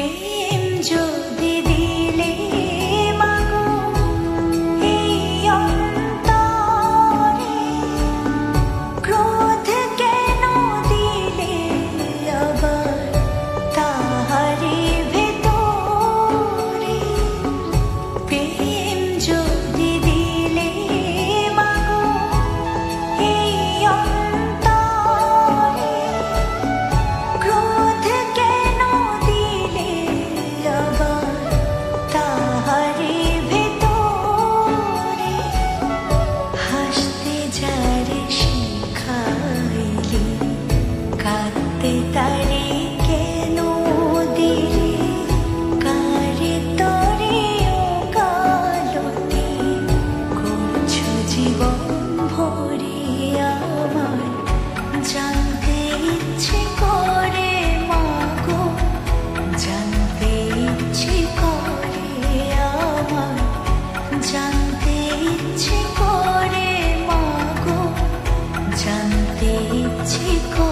প্রেম যদি দিলে মাগো এই অন্তরে, ক্রোধ কেন দিলে আবার তাহারি ভেতরে? প্রেম যদি দিলে মাগো এই অন্তরে, ক্রোধ কেন দিলে আবার তাহারি ভেতরে? হাসতে যারে শিখাইলি, কাঁদতে তারে কেন দিলি? কারে তরে ওকালতি করছো জীবন ভরে আমার? জানতে ইচ্ছে করে মাগো, জানতে ইচ্ছে করে আমার, জানতে ইচ্ছে করে মাগো, জানতে ইচ্ছে করে।